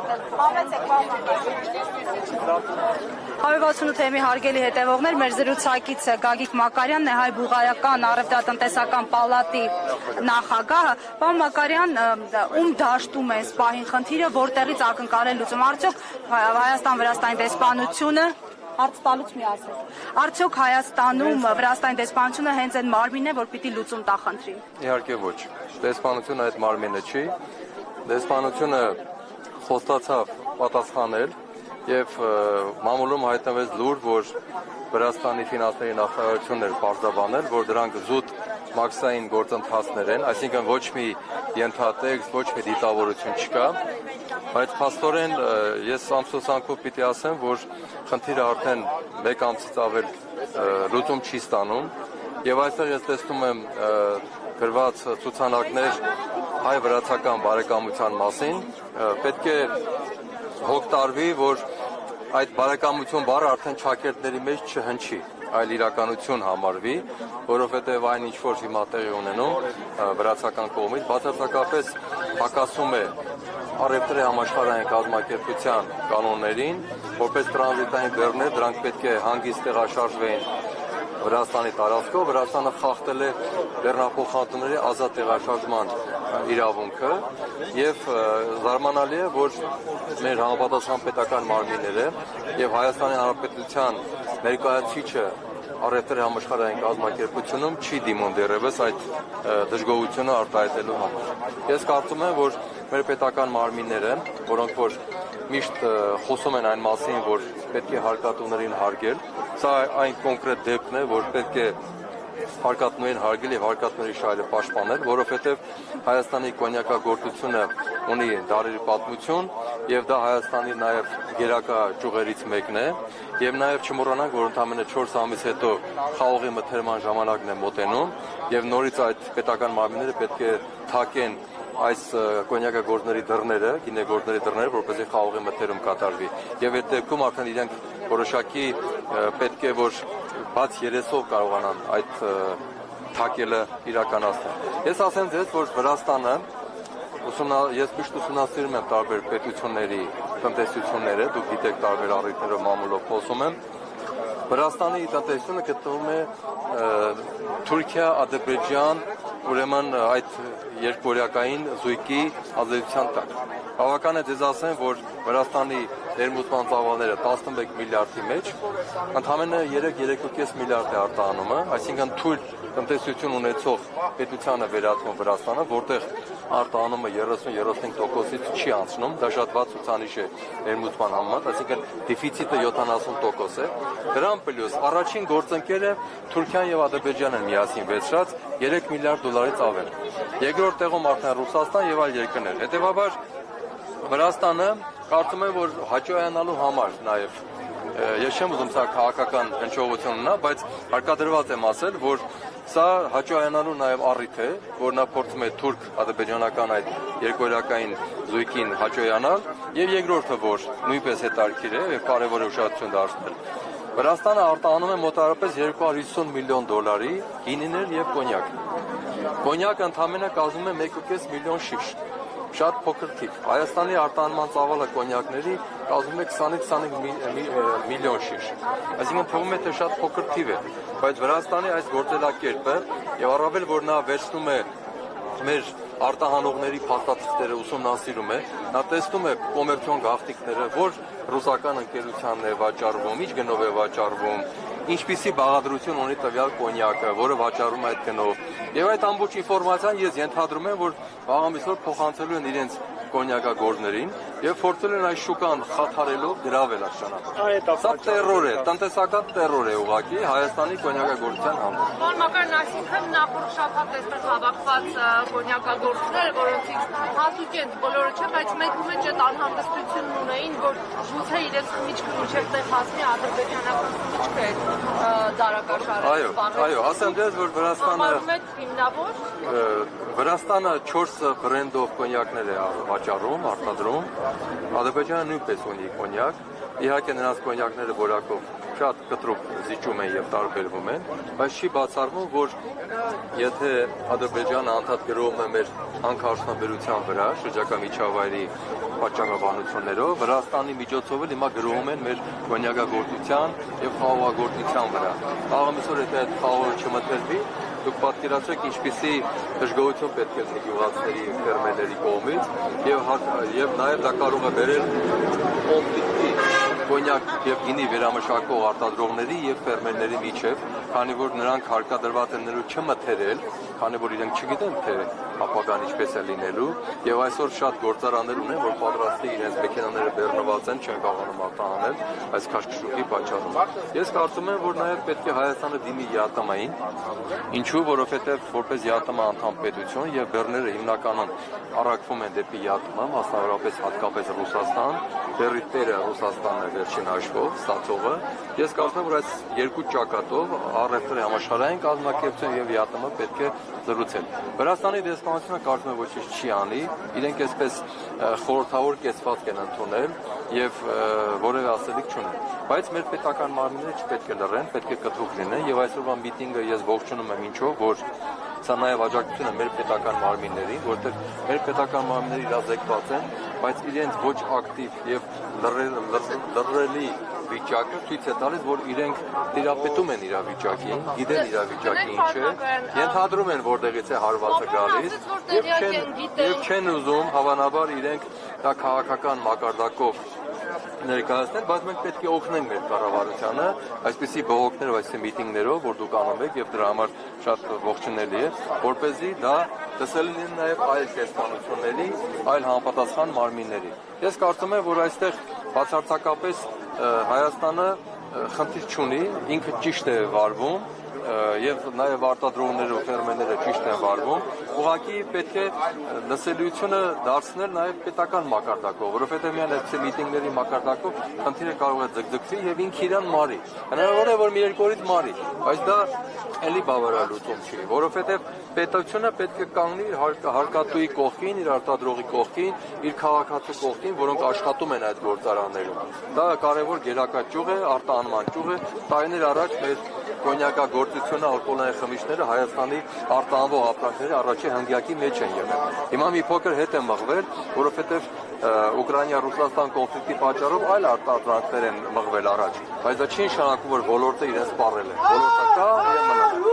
արտադրել։ Համեցեք բանական։ 168-ի հարգելի հետևողներ, մեր զրուցակիցը Գագիկ Մակարյանն է, հայ-բուլղարական առևտրատնտեսական պալատի նախագահը։ Պարոն Մակարյան, ում դաշտում է այս պահին խնդիրը, որտեղից ակնկալել լուծում, արդյոք Հայաստան-Վրաստանի դեսպանությունը հարց տալուց միասին։ Արդյոք Հայաստանում Վրաստանի դեսպանությունը հենց այն մարմինն է, որ պիտի լուծում տա խնդրին։ Իհարկե ոչ։ Դեսպանությունը այդ մարմինը չի։ Դեսպանությունը խոստացավ պատասխանել եւ մամուլում հայտնվեց լուր, որ Վրաստանի ֆինանսների նախարարությունն էր պարզաբանել, որ դրանք զուտ մաքսային գործընթացներ են, այսինքն ոչ մի ենթատեքստ, ոչ մի դիտավորություն չկա, բայց փաստորեն ես ամսոսանքով պիտի ասեմ, որ խնդիրը արդեն 1 ամսից ավել լուծում չի ստանում եւ այստեղ ես տեսնում եմ գրված ցուցանակներ հայ-վրացական բարեկամության մասին, պետք է հոգ տարվի, որ այդ բարեկամություն բառը արդեն ճակերտների մեջ չհնչի, այլ իրականություն համարվի, որովհետև այն ինչ-որ հիմա տեղի ունենում վրացական կողմից, բացարձակապես հակասում է առևտրի համաշխարհային կազմակերպության կանոններին, որպես տրանզիտային բեռներ, դրանք պետք է հանգիստ տեղաշարժվեին Վրաստանի տարածքով, Վրաստանը խախտել է բեռնափոխանցումների ազատ տեղաշարժման իրավունքը եւ զարմանալի է, որ մեր համապատասխան պետական մարմինները եւ Հայաստանի Հանրապետության ներկայացուցիչը առևտրի համաշխարհային կազմակերպությունում չի դիմում դեռևս այդ դժգոհությունը արտահայտելու համար։ Ես կարծում եմ, որ մեր պետական մարմինները, որոնք որ միշտ խոսում են այն մասին, որ պետք է հարկատուներին հարգել, սա այն կոնկրետ դեպքն է, որ պետք է հարկատուներին հարգել եւ հարկատուների շահերը պաշտպանել, որովհետեւ Հայաստանի կոնյակագործությունը ունի դարերի պատմություն եւ դա Հայաստանի նաեւ գերակա ճյուղերից մեկն է եւ նաեւ չմոռանանք, որ ընդամենը 4 ամիս հետո խաղողի մթերման ժամանակն է մոտենում եւ նորից այդ պետական մարմինները պետք է թակեն այս կոնյակագործների դռները, գինեգործների դռները, որպեսզի խաղողի մթերում կատարվի եւ այդ դեպքում արդեն իրենք որոշակի պետք է որ բաց երեսով կարողանան այդ թակելը իրականացնել։ Ես ասեմ ձեզ, որ Վրաստանը ես միշտ ուսումնասիրում եմ տարբեր պետությունների տնտեսությունները, դուք գիտեք տարբեր առիթներով մամուլով խոսում եմ։ Վրաստանի տնտեսությունը գտնվում է Թուրքիա, Ադրբեջան, ուրեմն այդ երկկողմակային զույգի ազդեցության տակ։ Բավական է ձեզ ասեմ, որ Վրաստանի ներմուծման ծավալները 11 միլիարդի մեջ, ընդամենը 3-3.5 միլիարդ է արտահանումը, այսինքն թույլ տնտեսություն ունեցող պետությանը վերածվում Վրաստանը, որտեղ արտահանումը 30-35%-ից չի անցնում, դա շատ վատ ցուցանիշ է ներմուծման համեմատ, այսինքն դեֆիցիտը 70% է։ Դրան պլյուս առաջին գործընկերը Թուրքիան եւ Ադրբեջանն են միասին վերցրած 3 միլիարդ դոլարից ավել։ Երկրորդ տեղում արդեն Ռուսաստան եւ այլ երկրներ։ Հետեւաբար Վրաստանը կարծում եմ, որ հաջողանալու համար նաեւ ես չեմ ուզում սա քաղաքական հնչողություն ունենա, բայց հարկադրված եմ ասել, որ սա հաջողանալու նաեւ առիթ է, որ նա փորձում է թուրք-ադրբեջանական այդ երկկողմակային զույգին հաջողանալ, եւ երկրորդը, որ նույնպես հետաքրքիր է եւ կարեւոր է ուշադրություն դարձնել։ Վրաստանը արտահանում է մոտավորապես 250 միլիոն դոլարի գինիներ եւ կոնյակ։ Կոնյակը ընդամենը կազմում է 1.5 միլիոն շիշ։ Շատ փոքր թիվ։ Հայաստանի արտահանման ծավալը կոնյակների կազմում է 20-25 միլիոն շիշ։ Այսինքն թվում է թե շատ փոքր թիվ է, բայց Վրաստանի այս գործելակերպը եւ առավել որ նա վերցնում է մեր արտահանողների փաստաթղթերը ուսումնասիրում է, նա տեսնում է կոմերցիոն գաղտնիքները, որ ռուսական ընկերությանն է վաճառվում, ինչ գնով է վաճառվում, ինչպիսի բաղադրություն ունի տվյալ կոնյակը, որը վաճառում է այդ գնով։ Եվ այդ ամբողջ ինֆորմացիան ես ենթադրում եմ, որ վաղամիսօր փոխանցելու են իրենց կոնյակագործներին եւ փորձել են այս շուկան խաթարելով գրավել այս ճանապարհը։ Սա տերոր է, տնտեսական տերոր է ուղղակի Հայաստանի կոնյակագործության համար։ Պարոն Մակարյան, այսինքն նախորդ շաբաթ այսպես հավաքված կոնյակագործները, որոնցից հատուկենտ բոլորը չէ, բայց մեկու մեջ այդ անհանգստությունն ունեին, որ գուցե իրենց խմիչքը մինչև տեղ հասնի ադրբեջանական խմիչքը այդ դարակաշարը։ Այո, ասեմ դες, որ Վրաստանը 4 բրենդով կոնյակներ է վաճառում, արտադրում, Ադրբեջանը նույնպես ունի կոնյակ, իհարկե նրանց կոնյակները որակով շատ կտրուկ զիջում են եւ տարբերվում են, բայց չի բացառվում, որ եթե Ադրբեջանը անդադ գրովում է մեր հանքարդյունաբերության վրա, շրջակա միջավայրի պատճառաբանություններով, Վրաստանի միջոցով էլ հիմա գրովում են մեր կոնյակագործության եւ խաղողագործության վրա։ Աղամիսօր եթե այդ խաղողը չմթերվի, դուք պատկերացրեք ինչպիսի դժգոհություն պետք է լինի գյուղացիների ֆերմերների կողմից եւ նաեւ դա կարող է բերել կոնֆլիկտի կոնյակ եւ գինի վերամշակող արտադրողների եւ ֆերմերների միջեւ, քանի որ նրանք հարկադրված են նրան չմթերել, քանի որ իրենք չգիտեն թե ապագան ինչպես է լինելու եւ այսօր շատ գործարաններ ունեն, որ պատրաստի իրենց մեքենաները բեռնված են, չեն կարողանում արտահանել այս քաշքշուկի պատճառով։ Ես կարծում եմ, որ նաեւ պետք է Հայաստանը դիմի ԵԱՏՄ-ին, ինչու, որովհետեւ որպես ԵԱՏՄ անդամ պետություն եւ բեռները հիմնականում առաքվում են դեպի ԵԱՏՄ, մասնավորապես հատկապես Ռուսաստան, բեռի տերը Ռուսաստանն է վերջին հաշվով ստացողը։ Ես կարծում եմ, որ այս երկու ճակատով առևտրի համաշխարհային կազմակերպություն եւ ԵԱՏՄ պետք է զրուցել։ Վրաստանի դեսպանությունը կարծում եմ ոչինչ չի անի, իրենք այսպես խորհրդավոր կեցվածք են ընդունել եւ որևէ ասելիք չունեն։ Բայց մեր պետական մարմինները չպետք է լռեն, պետք է կտրուկ լինեն եւ այսօրվա միտինգը ես ողջունում եմ ինչով, որ սա նաեւ աջակցություն է մեր պետական մարմիններին, որտեղ մեր պետական մարմինները իրազեկված են, բայց իրենց ոչ ակտիվ եւ լռելի վիճակը ցույց է տալիս, որ իրենք տիրապետում են իրավիճակին, գիտեն իրավիճակը ինչ է, ենթադրում են որտեղից է հարվածը գալիս եւ չեն ուզում հավանաբար իրենք դա քաղաքական մակարդակով ներկայացնել, բայց մենք պետք է օգնենք մեր կառավարությանը այսպիսի բողոքներով, այսպիսի միտինգներով, որ դուք անում եք եւ դրա համար շատ ողջունելի է, որպեսզի դա տեսել լինի նաեւ այլ դեսպանությունների, այլ համապատասխան մարմինների։ Ես կարծում եմ, որ այստեղ բացարձակապես Հայաստանը խնդիր չունի, ինքը ճիշտ է վարվում եւ նաեւ արտադրողները ու ֆերմերները ճիշտ են վարվում, ուղղակի պետք է լսելիությունը դարձնել նաեւ պետական մակարդակով, որովհետեւ միայն այսպես միտինգների մակարդակով խնդիրը կարող է ձգձգվի եւ ինքը իրան մարի։ Հնարավոր է, որ մի երկու օրից մարի, բայց դա էլի բավարարություն չի, որովհետեւ պետությունը պետք է կանգնի հարկատուի կողքին, իր արտադրողի կողքին, իր քաղաքացու կողքին, որոնք աշխատում են այդ գործարաններում։ Դա կարևոր գերակա ճյուղ է, արտահանման ճյուղ է։ Տարիներ առաջ մեր կոնյակագործությունը, ալկոհոլային խմիչքները Հայաստանի արտահանվող ապրանքների առաջի հնգյակի մեջ են եղել։ Հիմա մի փոքր հետ է մղվել, որովհետև Ուկրաինա-Ռուսաստան կոնֆլիկտի պատճառով այլ արտադրանքներ են մղվել առաջ, բայց դա չի նշանակում, որ ոլորտը իրենց սպառել է։ Ոլորտը կա եւ մնում է։